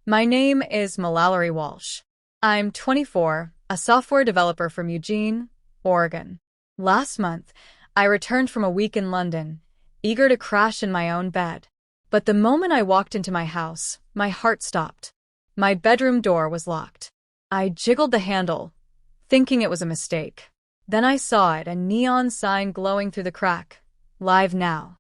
My name is Mallory Walsh. I'm 24, a software developer from Eugene, Oregon. Last month, I returned from a week in London, eager to crash in my own bed. But the moment I walked into my house, my heart stopped. My bedroom door was locked. I jiggled the handle, thinking it was a mistake. Then I saw it, a neon sign glowing through the crack. Live now.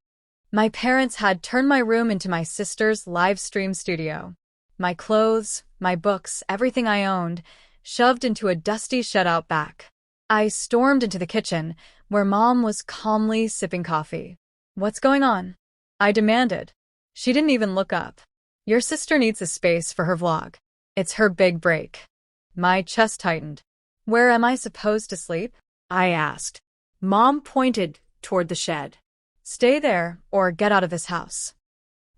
My parents had turned my room into my sister's Livestream studio. My clothes, my books, everything I owned, shoved into a dusty shed-out back. I stormed into the kitchen, where Mom was calmly sipping coffee. "What's going on?" I demanded. She didn't even look up. "Your sister needs a space for her vlog. It's her big break." My chest tightened. "Where am I supposed to sleep?" I asked. Mom pointed toward the shed. "Stay there or get out of this house."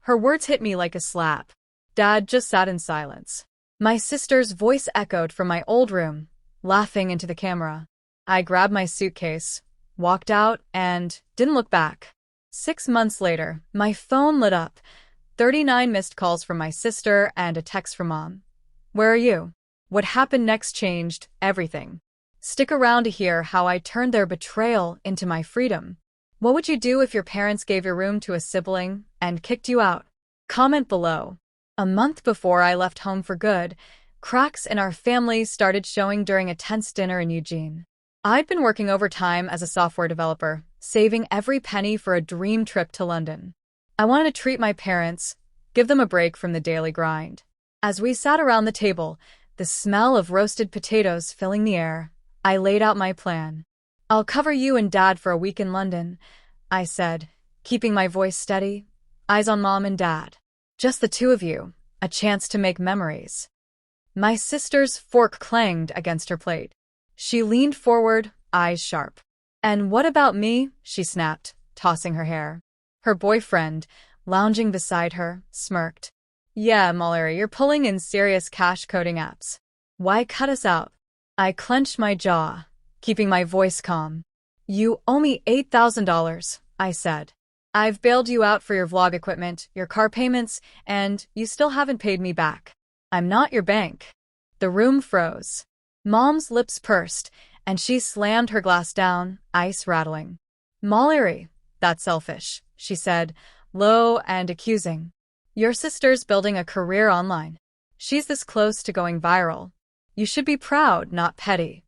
Her words hit me like a slap. Dad just sat in silence. My sister's voice echoed from my old room, laughing into the camera. I grabbed my suitcase, walked out, and didn't look back. 6 months later, my phone lit up. 39 missed calls from my sister and a text from Mom. "Where are you?" What happened next changed everything. Stick around to hear how I turned their betrayal into my freedom. What would you do if your parents gave your room to a sibling and kicked you out? Comment below. A month before I left home for good, cracks in our family started showing during a tense dinner in Eugene. I'd been working overtime as a software developer, saving every penny for a dream trip to London. I wanted to treat my parents, give them a break from the daily grind. As we sat around the table, the smell of roasted potatoes filling the air, I laid out my plan. "I'll cover you and Dad for a week in London," I said, keeping my voice steady, eyes on Mom and Dad. "Just the two of you, a chance to make memories." My sister's fork clanged against her plate. She leaned forward, eyes sharp. "And what about me?" she snapped, tossing her hair. Her boyfriend, lounging beside her, smirked. "Yeah, Mallory, you're pulling in serious cash coding apps. Why cut us out?" I clenched my jaw, keeping my voice calm. "You owe me $8,000, I said. "I've bailed you out for your vlog equipment, your car payments, and you still haven't paid me back. I'm not your bank." The room froze. Mom's lips pursed, and she slammed her glass down, ice rattling. "Mallory, that's selfish," she said, low and accusing. "Your sister's building a career online. She's this close to going viral. You should be proud, not petty."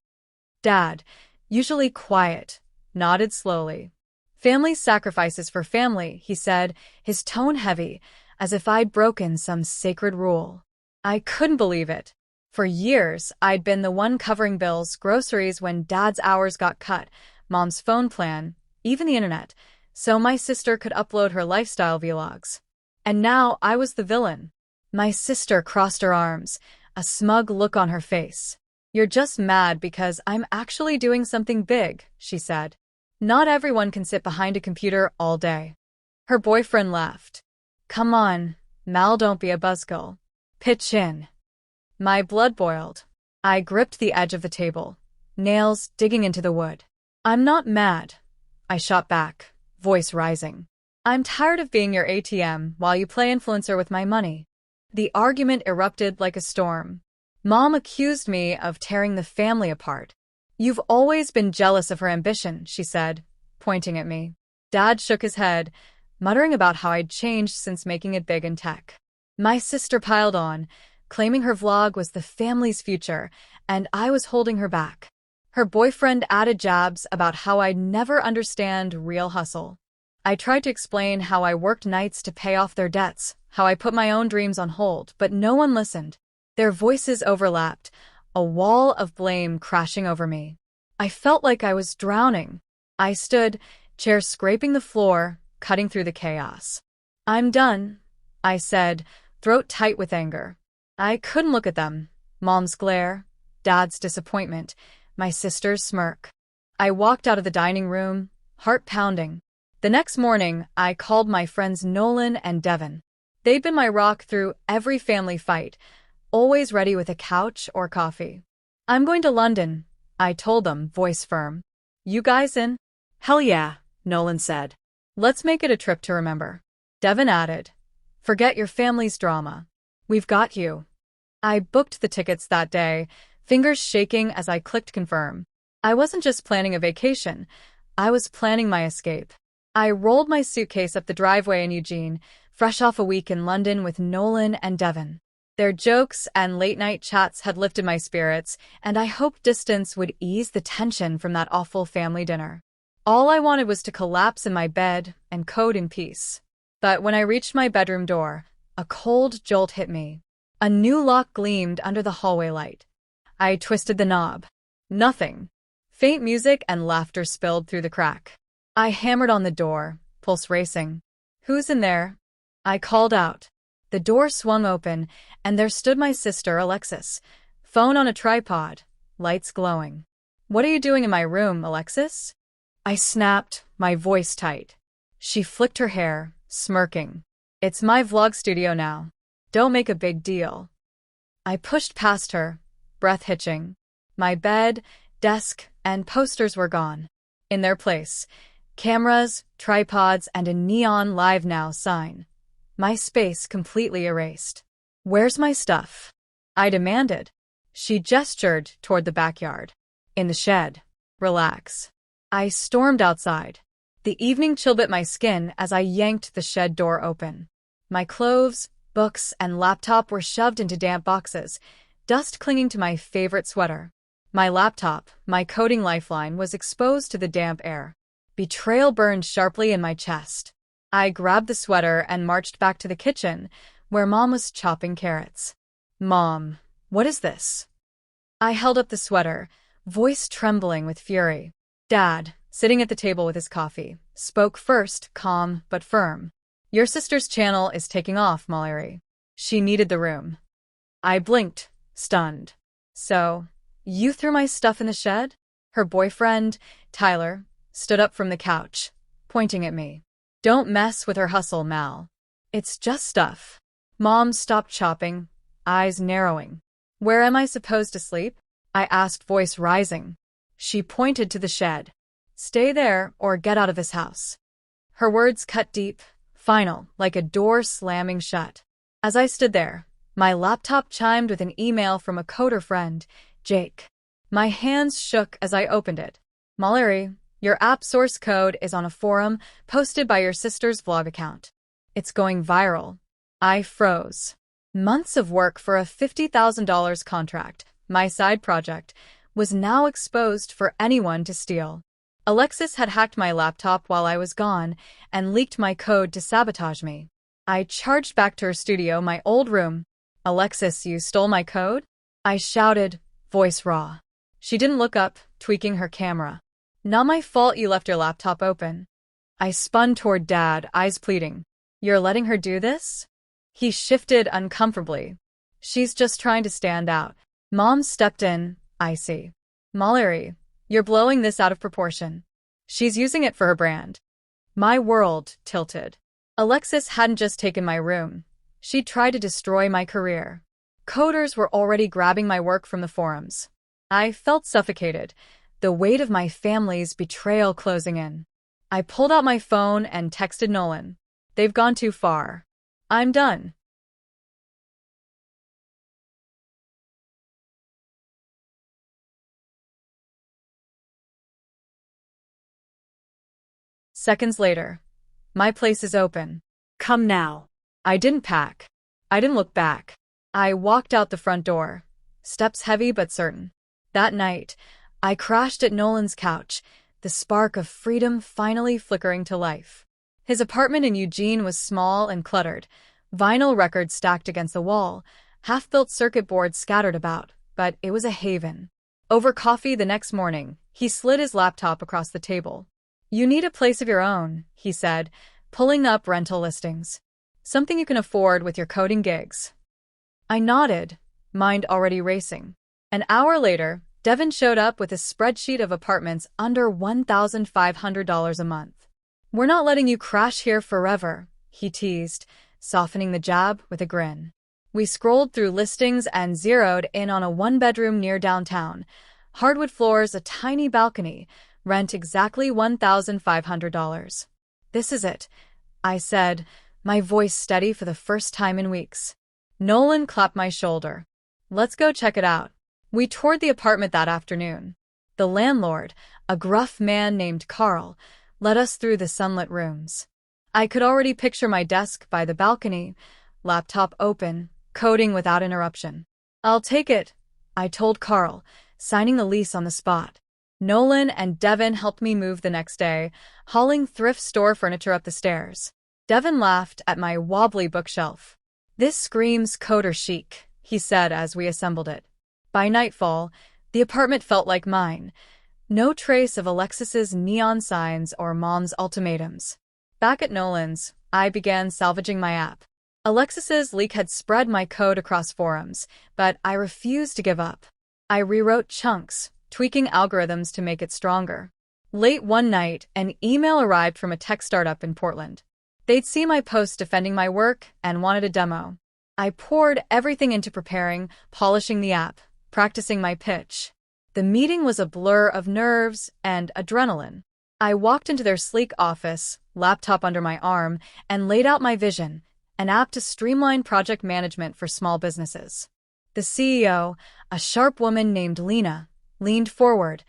Dad, usually quiet, nodded slowly. "Family sacrifices for family," he said, his tone heavy, as if I'd broken some sacred rule. I couldn't believe it. For years, I'd been the one covering bills, groceries when Dad's hours got cut, Mom's phone plan, even the internet, so my sister could upload her lifestyle vlogs. And now I was the villain. My sister crossed her arms, a smug look on her face. "You're just mad because I'm actually doing something big," she said. "Not everyone can sit behind a computer all day." Her boyfriend laughed. "Come on, Mal, don't be a buzzkill. Pitch in." My blood boiled. I gripped the edge of the table, nails digging into the wood. "I'm not mad," I shot back, voice rising. "I'm tired of being your ATM while you play influencer with my money." The argument erupted like a storm. Mom accused me of tearing the family apart. "You've always been jealous of her ambition," she said, pointing at me. Dad shook his head, muttering about how I'd changed since making it big in tech. My sister piled on, claiming her vlog was the family's future, and I was holding her back. Her boyfriend added jabs about how I'd never understand real hustle. I tried to explain how I worked nights to pay off their debts, how I put my own dreams on hold, but no one listened. Their voices overlapped, a wall of blame crashing over me. I felt like I was drowning. I stood, chair scraping the floor, cutting through the chaos. "I'm done," I said, throat tight with anger. I couldn't look at them. Mom's glare, Dad's disappointment, my sister's smirk. I walked out of the dining room, heart pounding. The next morning, I called my friends Nolan and Devin. They'd been my rock through every family fight, always ready with a couch or coffee. "I'm going to London," I told them, voice firm. "You guys in?" "Hell yeah," Nolan said. "Let's make it a trip to remember." Devin added, "Forget your family's drama." We've got you. I booked the tickets that day, fingers shaking as I clicked confirm. I wasn't just planning a vacation, I was planning my escape. I rolled my suitcase up the driveway in Eugene, fresh off a week in London with Nolan and Devon. Their jokes and late-night chats had lifted my spirits, and I hoped distance would ease the tension from that awful family dinner. All I wanted was to collapse in my bed and code in peace. But when I reached my bedroom door, a cold jolt hit me. A new lock gleamed under the hallway light. I twisted the knob. Nothing. Faint music and laughter spilled through the crack. I hammered on the door, pulse racing. "Who's in there?" I called out. The door swung open, and there stood my sister, Alexis. Phone on a tripod, lights glowing. "What are you doing in my room, Alexis?" I snapped, my voice tight. She flicked her hair, smirking. "It's my vlog studio now. Don't make a big deal." I pushed past her, breath hitching. My bed, desk, and posters were gone. In their place, cameras, tripods, and a neon Live Now sign. My space completely erased. "Where's my stuff?" I demanded. She gestured toward the backyard. "In the shed. Relax." I stormed outside. The evening chill bit my skin as I yanked the shed door open. My clothes, books, and laptop were shoved into damp boxes, dust clinging to my favorite sweater. My laptop, my coding lifeline, was exposed to the damp air. Betrayal burned sharply in my chest. I grabbed the sweater and marched back to the kitchen, where Mom was chopping carrots. "Mom, what is this?" I held up the sweater, voice trembling with fury. Dad, sitting at the table with his coffee, spoke first, calm but firm. "Your sister's channel is taking off, Mallory. She needed the room." I blinked, stunned. "So, you threw my stuff in the shed?" Her boyfriend, Tyler, stood up from the couch, pointing at me. "Don't mess with her hustle, Mal. It's just stuff." Mom stopped chopping, eyes narrowing. "Where am I supposed to sleep?" I asked, voice rising. She pointed to the shed. "Stay there or get out of this house." Her words cut deep, final, like a door slamming shut. As I stood there, my laptop chimed with an email from a coder friend, Jake. My hands shook as I opened it. "Mallory, your app source code is on a forum posted by your sister's vlog account. It's going viral." I froze. Months of work for a $50,000 contract, my side project, was now exposed for anyone to steal. Alexis had hacked my laptop while I was gone and leaked my code to sabotage me. I charged back to her studio, my old room. "Alexis, you stole my code?" I shouted, voice raw. She didn't look up, tweaking her camera. "Not my fault you left your laptop open." I spun toward Dad, eyes pleading. "You're letting her do this?" He shifted uncomfortably. "She's just trying to stand out." Mom stepped in, icy. "Mallory, you're blowing this out of proportion. She's using it for her brand." My world tilted. Alexis hadn't just taken my room. She'd tried to destroy my career. Coders were already grabbing my work from the forums. I felt suffocated, the weight of my family's betrayal closing in. I pulled out my phone and texted Nolan. "They've gone too far. I'm done." Seconds later. "My place is open. Come now." I didn't pack. I didn't look back. I walked out the front door, steps heavy but certain. That night, I crashed at Nolan's couch, the spark of freedom finally flickering to life. His apartment in Eugene was small and cluttered, vinyl records stacked against the wall, half-built circuit boards scattered about, but it was a haven. Over coffee the next morning, he slid his laptop across the table. "You need a place of your own," he said, pulling up rental listings. "Something you can afford with your coding gigs." I nodded, mind already racing. An hour later, Devon showed up with a spreadsheet of apartments under $1,500 a month. "We're not letting you crash here forever," he teased, softening the jab with a grin. We scrolled through listings and zeroed in on a one-bedroom near downtown. Hardwood floors, a tiny balcony, rent exactly $1,500. "This is it," I said, my voice steady for the first time in weeks. Nolan clapped my shoulder. Let's go check it out. We toured the apartment that afternoon. The landlord, a gruff man named Carl, led us through the sunlit rooms. I could already picture my desk by the balcony, laptop open, coding without interruption. I'll take it, I told Carl, signing the lease on the spot. Nolan and Devin helped me move the next day, hauling thrift store furniture up the stairs. Devin laughed at my wobbly bookshelf. This screams coder chic, he said as we assembled it. By nightfall, the apartment felt like mine. No trace of Alexis's neon signs or Mom's ultimatums. Back at Nolan's, I began salvaging my app. Alexis's leak had spread my code across forums, but I refused to give up. I rewrote chunks, tweaking algorithms to make it stronger. Late one night, an email arrived from a tech startup in Portland. They'd seen my post defending my work and wanted a demo. I poured everything into preparing, polishing the app, practicing my pitch. The meeting was a blur of nerves and adrenaline. I walked into their sleek office, laptop under my arm, and laid out my vision, an app to streamline project management for small businesses. The CEO, a sharp woman named Lena, leaned forward,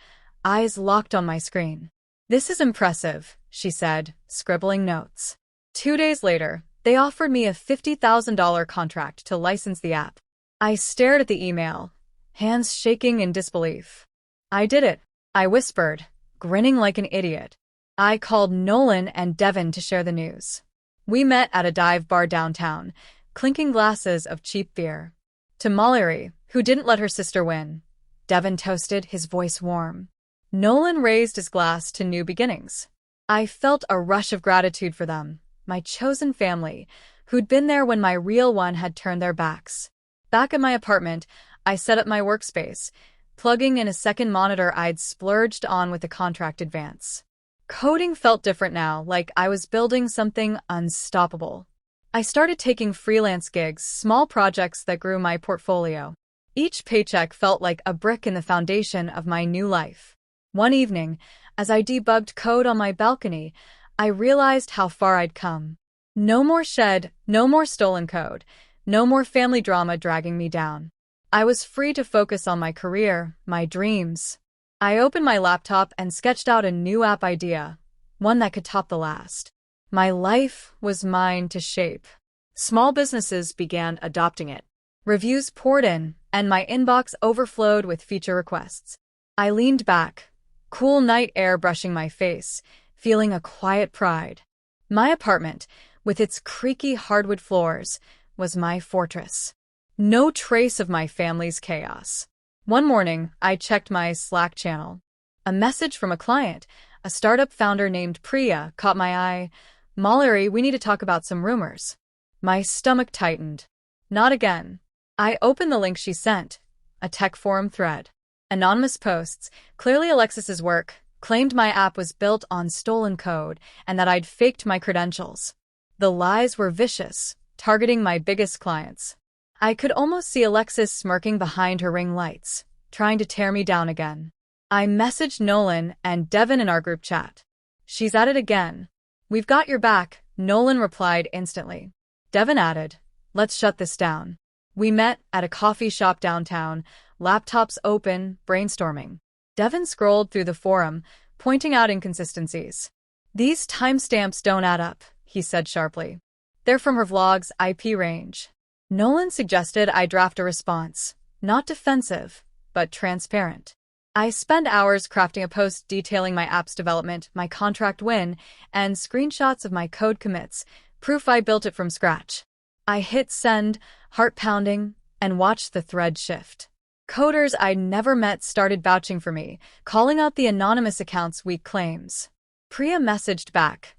eyes locked on my screen. "This is impressive," she said, scribbling notes. 2 days later, they offered me a $50,000 contract to license the app. I stared at the email, hands shaking in disbelief. "I did it," I whispered, grinning like an idiot. I called Nolan and Devin to share the news. We met at a dive bar downtown, clinking glasses of cheap beer. To Mallory, who didn't let her sister win, Devin toasted, his voice warm. Nolan raised his glass to new beginnings. I felt a rush of gratitude for them, my chosen family, who'd been there when my real one had turned their backs. Back at my apartment, I set up my workspace, plugging in a second monitor I'd splurged on with the contract advance. Coding felt different now, like I was building something unstoppable. I started taking freelance gigs, small projects that grew my portfolio. Each paycheck felt like a brick in the foundation of my new life. One evening, as I debugged code on my balcony, I realized how far I'd come. No more shed, no more stolen code, no more family drama dragging me down. I was free to focus on my career, my dreams. I opened my laptop and sketched out a new app idea, one that could top the last. My life was mine to shape. Small businesses began adopting it. Reviews poured in, and my inbox overflowed with feature requests. I leaned back, cool night air brushing my face, feeling a quiet pride. My apartment, with its creaky hardwood floors, was my fortress. No trace of my family's chaos. One morning, I checked my Slack channel. A message from a client, a startup founder named Priya, caught my eye. "Mallory, we need to talk about some rumors." My stomach tightened. Not again. I opened the link she sent, a tech forum thread. Anonymous posts, clearly Alexis's work, claimed my app was built on stolen code and that I'd faked my credentials. The lies were vicious, targeting my biggest clients. I could almost see Alexis smirking behind her ring lights, trying to tear me down again. I messaged Nolan and Devin in our group chat. "She's at it again." "We've got your back," Nolan replied instantly. Devin added, "Let's shut this down." We met at a coffee shop downtown, laptops open, brainstorming. Devin scrolled through the forum, pointing out inconsistencies. "These timestamps don't add up," he said sharply. "They're from her vlog's IP range." Nolan suggested I draft a response, not defensive, but transparent. I spent hours crafting a post detailing my app's development, my contract win, and screenshots of my code commits, proof I built it from scratch. I hit send, heart pounding, and watched the thread shift. Coders I'd never met started vouching for me, calling out the anonymous account's weak claims. Priya messaged back,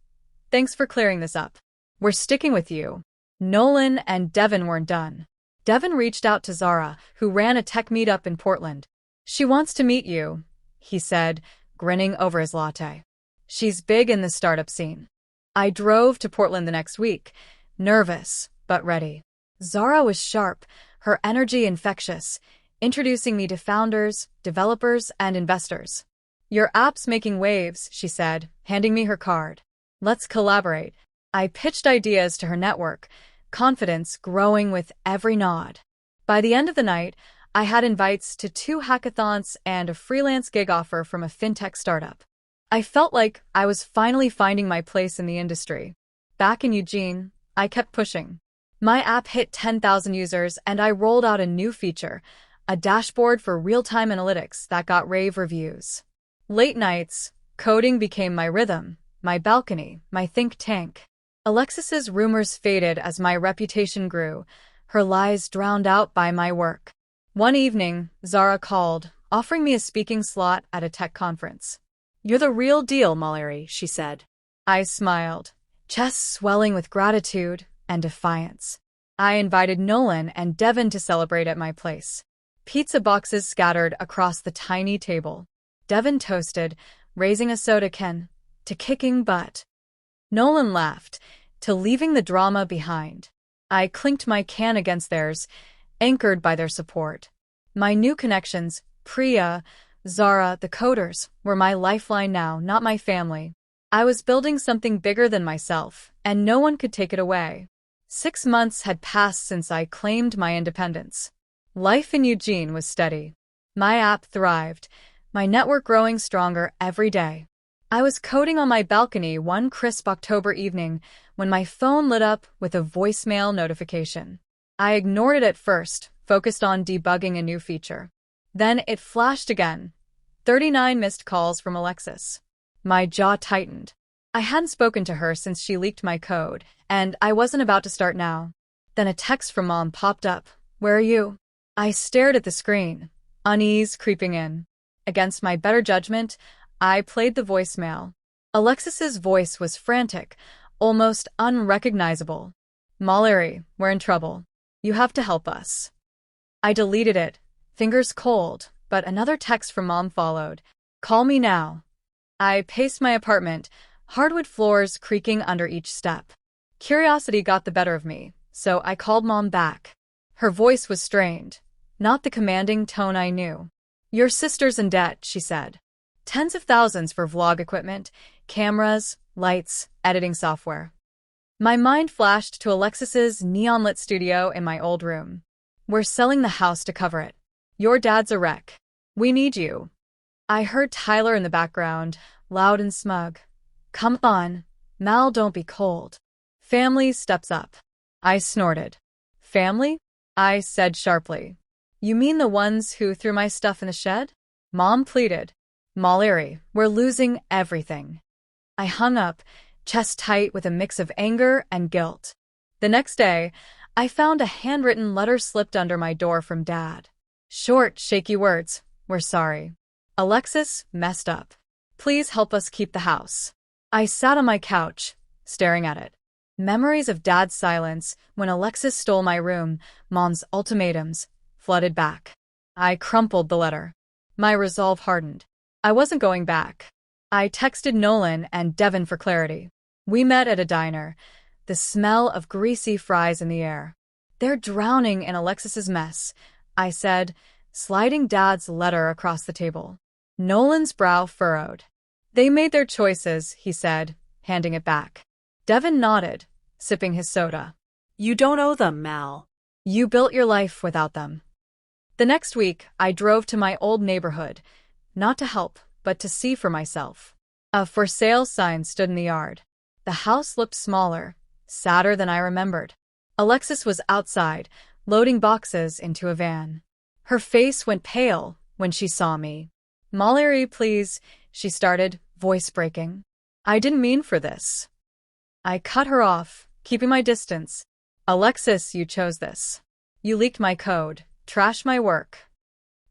"Thanks for clearing this up. We're sticking with you." Nolan and Devin weren't done. Devin reached out to Zara, who ran a tech meetup in Portland. "She wants to meet you," he said, grinning over his latte. "She's big in the startup scene." I drove to Portland the next week, nervous but ready. Zara was sharp, her energy infectious, introducing me to founders, developers, and investors. "Your app's making waves," she said, handing me her card. "Let's collaborate." I pitched ideas to her network, confidence growing with every nod. By the end of the night, I had invites to 2 hackathons and a freelance gig offer from a fintech startup. I felt like I was finally finding my place in the industry. Back in Eugene, I kept pushing. My app hit 10,000 users and I rolled out a new feature, a dashboard for real-time analytics that got rave reviews. Late nights, coding became my rhythm, my balcony, my think tank. Alexis's rumors faded as my reputation grew, her lies drowned out by my work. One evening, Zara called, offering me a speaking slot at a tech conference. "You're the real deal, Mallory," she said. I smiled, chest swelling with gratitude and defiance. I invited Nolan and Devin to celebrate at my place. Pizza boxes scattered across the tiny table. Devin toasted, raising a soda can, to kicking butt. Nolan laughed, to leaving the drama behind. I clinked my can against theirs, anchored by their support. My new connections, Priya, Zara, the coders, were my lifeline now, not my family. I was building something bigger than myself, and no one could take it away. 6 months had passed since I claimed my independence. Life in Eugene was steady. My app thrived, my network growing stronger every day. I was coding on my balcony one crisp October evening when my phone lit up with a voicemail notification. I ignored it at first, focused on debugging a new feature. Then it flashed again. 39 missed calls from Alexis. My jaw tightened. I hadn't spoken to her since she leaked my code, and I wasn't about to start now. Then a text from Mom popped up. "Where are you?" I stared at the screen, unease creeping in. Against my better judgment, I played the voicemail. Alexis's voice was frantic, almost unrecognizable. "Mallory, we're in trouble. You have to help us." I deleted it, fingers cold, but another text from Mom followed. "Call me now." I paced my apartment, hardwood floors creaking under each step. Curiosity got the better of me, so I called Mom back. Her voice was strained, not the commanding tone I knew. "Your sister's in debt," she said. "Tens of thousands for vlog equipment, cameras, lights, editing software." My mind flashed to Alexis's neon-lit studio in my old room. "We're selling the house to cover it. Your dad's a wreck. We need you." I heard Tyler in the background, loud and smug. "Come on, Mal, don't be cold. Family steps up." I snorted. "Family?" I said sharply. "You mean the ones who threw my stuff in the shed?" Mom pleaded. "Mallory, we're losing everything." I hung up, chest tight with a mix of anger and guilt. The next day, I found a handwritten letter slipped under my door from Dad. Short, shaky words. "We're sorry. Alexis messed up. Please help us keep the house." I sat on my couch, staring at it. Memories of Dad's silence when Alexis stole my room, Mom's ultimatums, flooded back. I crumpled the letter. My resolve hardened. I wasn't going back. I texted Nolan and Devin for clarity. We met at a diner, the smell of greasy fries in the air. "They're drowning in Alexis's mess," I said, sliding Dad's letter across the table. Nolan's brow furrowed. "They made their choices," he said, handing it back. Devin nodded, sipping his soda. "You don't owe them, Mal. You built your life without them." The next week, I drove to my old neighborhood, not to help, but to see for myself. A for sale sign stood in the yard. The house looked smaller, sadder than I remembered. Alexis was outside, loading boxes into a van. Her face went pale when she saw me. "Mallory, please," she started, voice breaking. "I didn't mean for this." I cut her off, keeping my distance. "Alexis, you chose this. You leaked my code, trashed my work."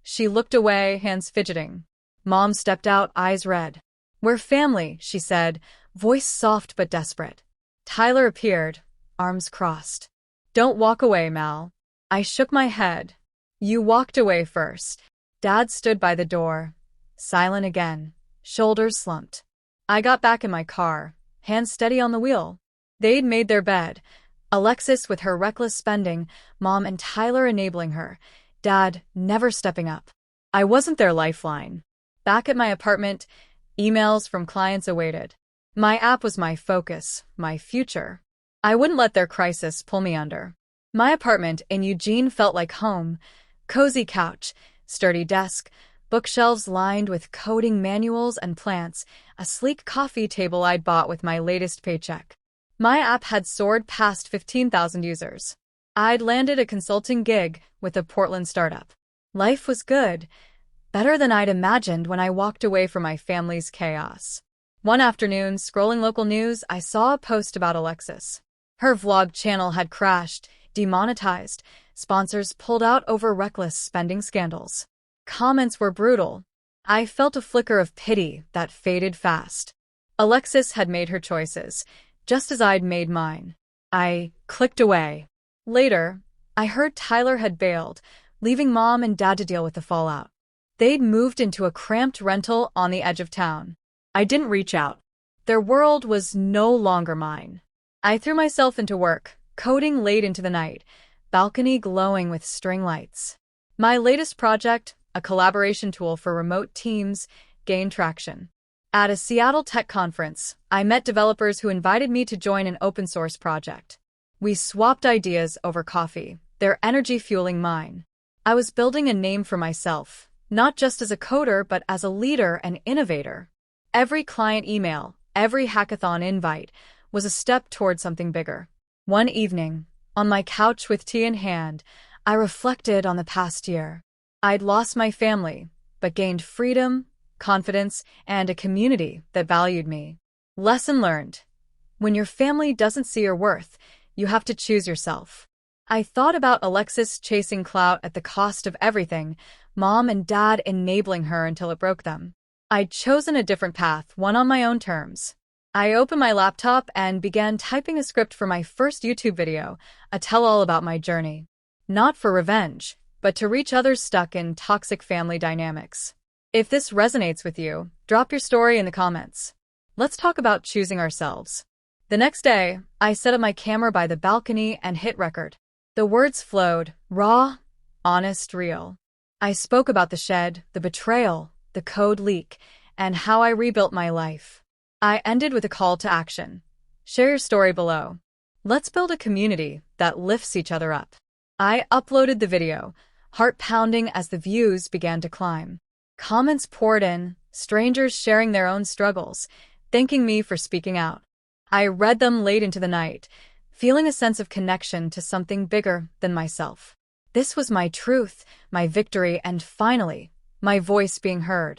She looked away, hands fidgeting. Mom stepped out, eyes red. "We're family," she said, voice soft but desperate. Tyler appeared, arms crossed. "Don't walk away, Mal." I shook my head. "You walked away first." Dad stood by the door, silent again, shoulders slumped. I got back in my car, hands steady on the wheel. They'd made their bed. Alexis with her reckless spending, Mom and Tyler enabling her, Dad never stepping up. I wasn't their lifeline. Back at my apartment, emails from clients awaited. My app was my focus, my future. I wouldn't let their crisis pull me under. My apartment in Eugene felt like home. Cozy couch, sturdy desk, bookshelves lined with coding manuals and plants, a sleek coffee table I'd bought with my latest paycheck. My app had soared past 15,000 users. I'd landed a consulting gig with a Portland startup. Life was good, better than I'd imagined when I walked away from my family's chaos. One afternoon, scrolling local news, I saw a post about Alexis. Her vlog channel had crashed, demonetized, sponsors pulled out over reckless spending scandals. Comments were brutal. I felt a flicker of pity that faded fast. Alexis had made her choices, just as I'd made mine. I clicked away. Later, I heard Tyler had bailed, leaving mom and dad to deal with the fallout. They'd moved into a cramped rental on the edge of town. I didn't reach out. Their world was no longer mine. I threw myself into work, coding late into the night, balcony glowing with string lights. My latest project, a collaboration tool for remote teams, gained traction. At a Seattle tech conference, I met developers who invited me to join an open-source project. We swapped ideas over coffee, their energy fueling mine. I was building a name for myself, not just as a coder but as a leader and innovator. Every client email, every hackathon invite, was a step toward something bigger. One evening, on my couch with tea in hand, I reflected on the past year. I'd lost my family, but gained freedom, confidence, and a community that valued me. Lesson learned. When your family doesn't see your worth, you have to choose yourself. I thought about Alexis chasing clout at the cost of everything, mom and dad enabling her until it broke them. I'd chosen a different path, one on my own terms. I opened my laptop and began typing a script for my first YouTube video, a tell-all about my journey. Not for revenge, but to reach others stuck in toxic family dynamics. If this resonates with you, drop your story in the comments. Let's talk about choosing ourselves. The next day, I set up my camera by the balcony and hit record. The words flowed, raw, honest, real. I spoke about the shed, the betrayal, the code leak, and how I rebuilt my life. I ended with a call to action. Share your story below. Let's build a community that lifts each other up. I uploaded the video, heart pounding as the views began to climb. Comments poured in, strangers sharing their own struggles, thanking me for speaking out. I read them late into the night, feeling a sense of connection to something bigger than myself. This was my truth, my victory, and finally, my voice being heard.